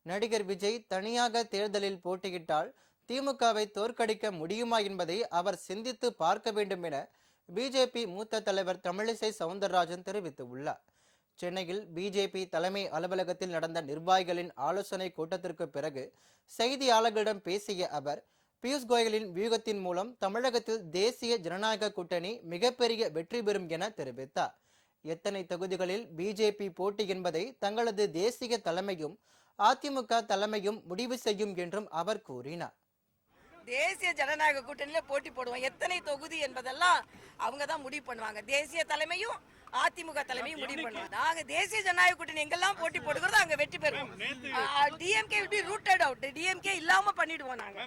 நடிகர் விஜய் தனியாக தேர்தலில் போட்டியிட்டால் திமுகவை தோற்கடிக்க முடியுமா என்பதை அவர் சிந்தித்து பார்க்க வேண்டும் என பிஜேபி மூத்த தலைவர் தமிழிசை சவுந்தரராஜன் தெரிவித்துள்ளார். சென்னையில் பிஜேபி தலைமை அலுவலகத்தில் நடந்த நிர்வாகிகளின் ஆலோசனை கூட்டத்திற்கு பிறகு செய்தியாளர்களிடம் பேசிய அவர், பியூஷ் கோயலின் வியூகத்தின் மூலம் தமிழகத்தில் தேசிய ஜனநாயக கூட்டணி மிகப்பெரிய வெற்றி பெறும் என தெரிவித்தார். எத்தனை தொகுதிகளில் பிஜேபி போட்டி என்பதை தங்களது தேசிய தலைமையும் அதிமுக தலைமையும் முடிவு செய்யும் என்றும் அவர் கூறினார். தேசிய ஜனநாயக கூட்டணியில போட்டி போடுவோம். எத்தனை தொகுதி என்பதெல்லாம் அவங்க தான் முடிவு பண்ணுவாங்க. தேசிய தலைமையும் அதிமுக தலைமையும் முடிவு பண்ணுவாங்க. நாங்க தேசிய ஜனநாயக கூட்டணி எங்கெல்லாம் போட்டி போடுகிறதோ அங்க வெற்றி பெறுவோம். DMK will be rooted out. DMK இல்லாம பண்ணிடுவோம் நாங்க.